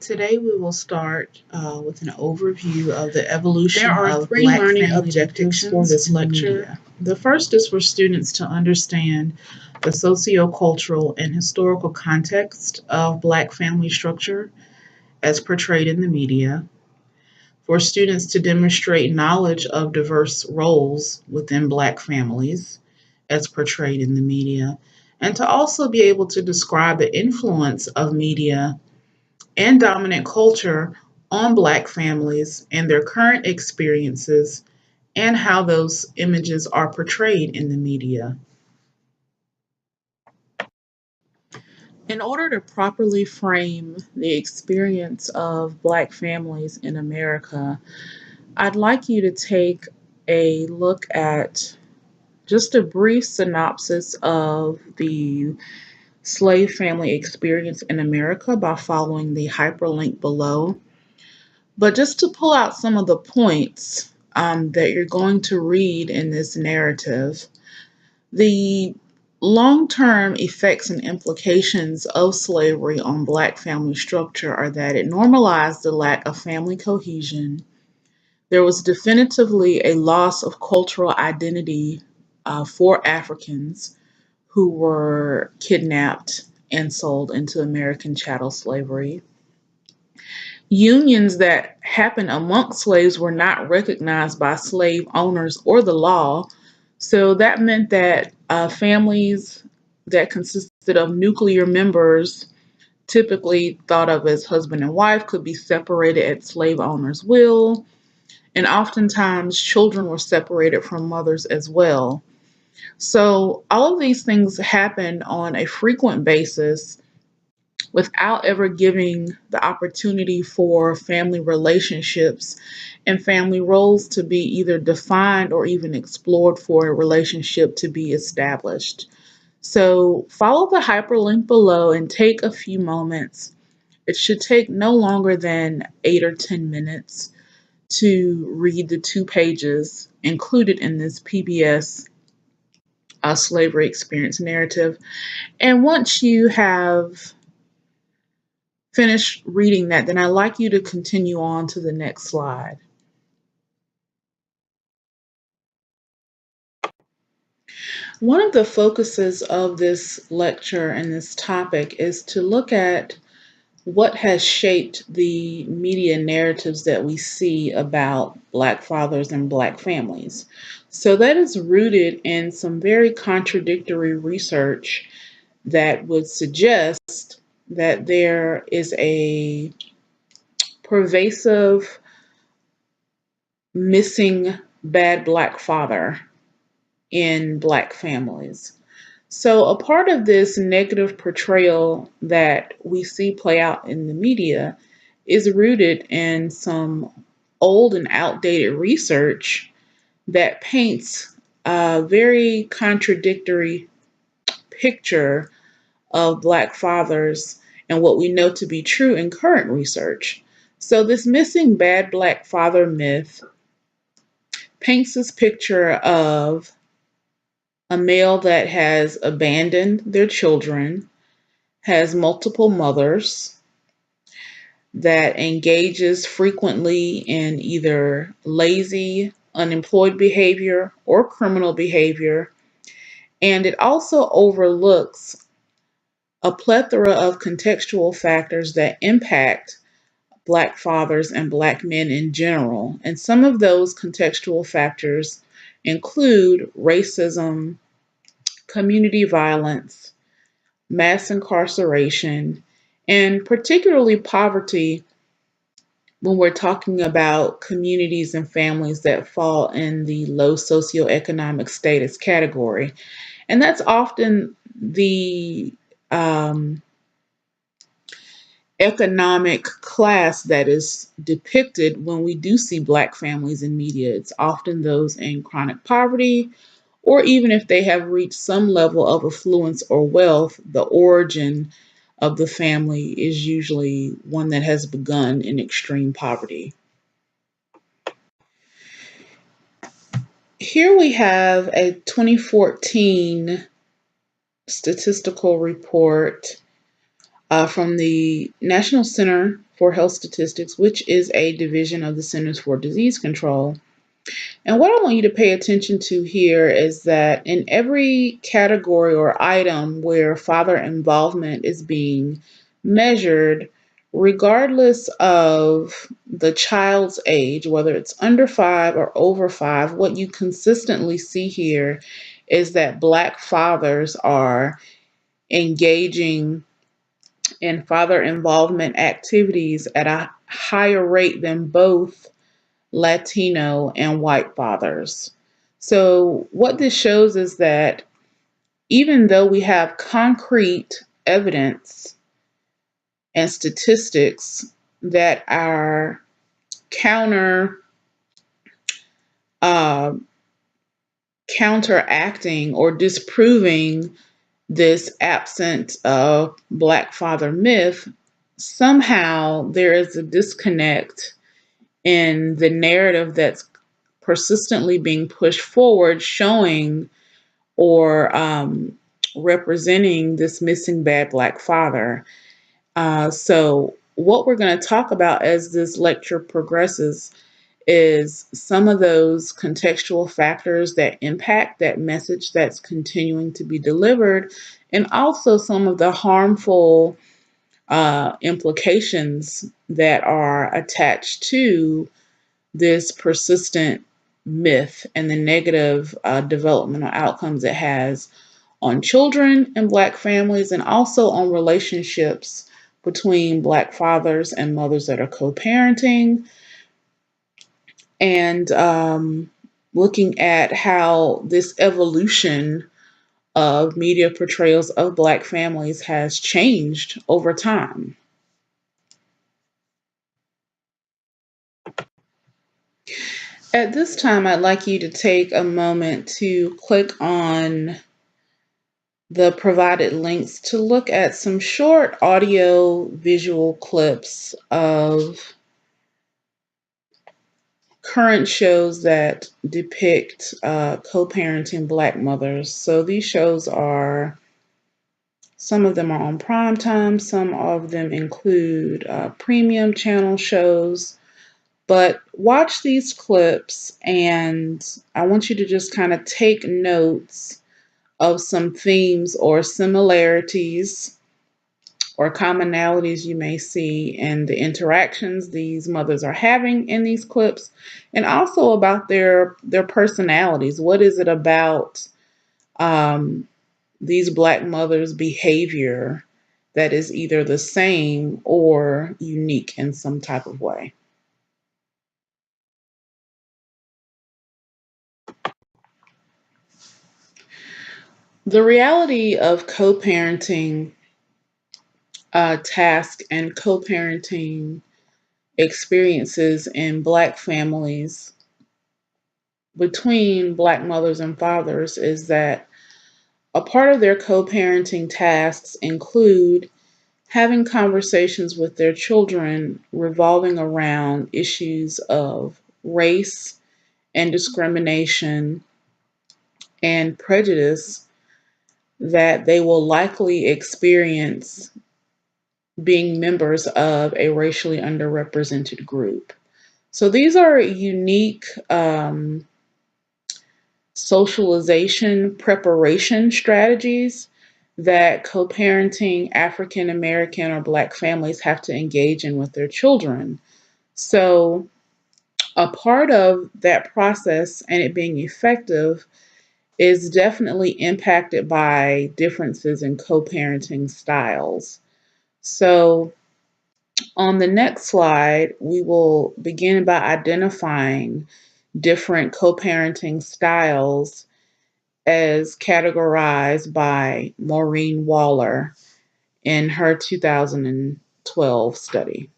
Today we will start with an overview of the evolution There are of three Black learning family objectives depictions for this in the lecture. media. The first is for students to understand the sociocultural and historical context of Black family structure as portrayed in the media, for students to demonstrate knowledge of diverse roles within Black families as portrayed in the media, and to also be able to describe the influence of media and dominant culture on Black families and their current experiences and how those images are portrayed in the media. In order to properly frame the experience of Black families in America, I'd like you to take a look at just a brief synopsis of the slave family experience in America by following the hyperlink below. But just to pull out some of the points that you're going to read in this narrative, the long term effects and implications of slavery on Black family structure are that it normalized the lack of family cohesion. There was definitively a loss of cultural identity for Africans who were kidnapped and sold into American chattel slavery. Unions that happened amongst slaves were not recognized by slave owners or the law. So that meant that families that consisted of nuclear members, typically thought of as husband and wife, could be separated at slave owners' will. And oftentimes, children were separated from mothers as well. So all of these things happened on a frequent basis without ever giving the opportunity for family relationships and family roles to be either defined or even explored for a relationship to be established. So follow the hyperlink below and take a few moments. It should take no longer than 8 or 10 minutes to read the 2 pages included in this PBS slavery experience narrative. And once you have finished reading that, then I'd like you to continue on to the next slide. One of the focuses of this lecture and this topic is to look at what has shaped the media narratives that we see about Black fathers and Black families. So that is rooted in some very contradictory research that would suggest that there is a pervasive missing bad Black father in Black families. So, a part of this negative portrayal that we see play out in the media is rooted in some old and outdated research that paints a very contradictory picture of Black fathers and what we know to be true in current research. So, this missing bad Black father myth paints this picture of a male that has abandoned their children, has multiple mothers, that engages frequently in either lazy, unemployed behavior or criminal behavior. And it also overlooks a plethora of contextual factors that impact Black fathers and Black men in general. And some of those contextual factors include racism, community violence, mass incarceration, and particularly poverty when we're talking about communities and families that fall in the low socioeconomic status category. And that's often the economic class that is depicted when we do see Black families in media. It's often those in chronic poverty, or even if they have reached some level of affluence or wealth, the origin of the family is usually one that has begun in extreme poverty. Here we have a 2014 statistical report from the National Center for Health Statistics, which is a division of the Centers for Disease Control. And what I want you to pay attention to here is that in every category or item where father involvement is being measured, regardless of the child's age, whether it's under 5 or over 5, what you consistently see here is that Black fathers are engaging in father involvement activities at a higher rate than both Latino and white fathers. So, what this shows is that even though we have concrete evidence and statistics that are counter uh, counteracting or disproving this absent Black father myth, somehow there is a disconnect in the narrative that's persistently being pushed forward, showing or representing this missing bad Black father. So, what we're going to talk about as this lecture progresses is some of those contextual factors that impact that message that's continuing to be delivered, and also some of the harmful implications that are attached to this persistent myth and the negative developmental outcomes it has on children in Black families and also on relationships between Black fathers and mothers that are co parenting, and looking at how this evolution of media portrayals of Black families has changed over time. At this time, I'd like you to take a moment to click on the provided links to look at some short audio visual clips of current shows that depict co-parenting Black mothers. So these shows are, some of them are on prime time, some of them include premium channel shows. But watch these clips, and I want you to just kind of take notes of some themes or similarities or commonalities you may see in the interactions these mothers are having in these clips, and also about their personalities. What is it about these Black mothers' behavior that is either the same or unique in some type of way? The reality of co-parenting task and co-parenting experiences in Black families between Black mothers and fathers is that a part of their co-parenting tasks include having conversations with their children revolving around issues of race and discrimination and prejudice that they will likely experience being members of a racially underrepresented group. So these are unique socialization preparation strategies that co parenting African American or Black families have to engage in with their children. So, a part of that process and it being effective is definitely impacted by differences in co parenting styles. So, on the next slide, we will begin by identifying different co parenting styles as categorized by Maureen Waller in her 2012 study.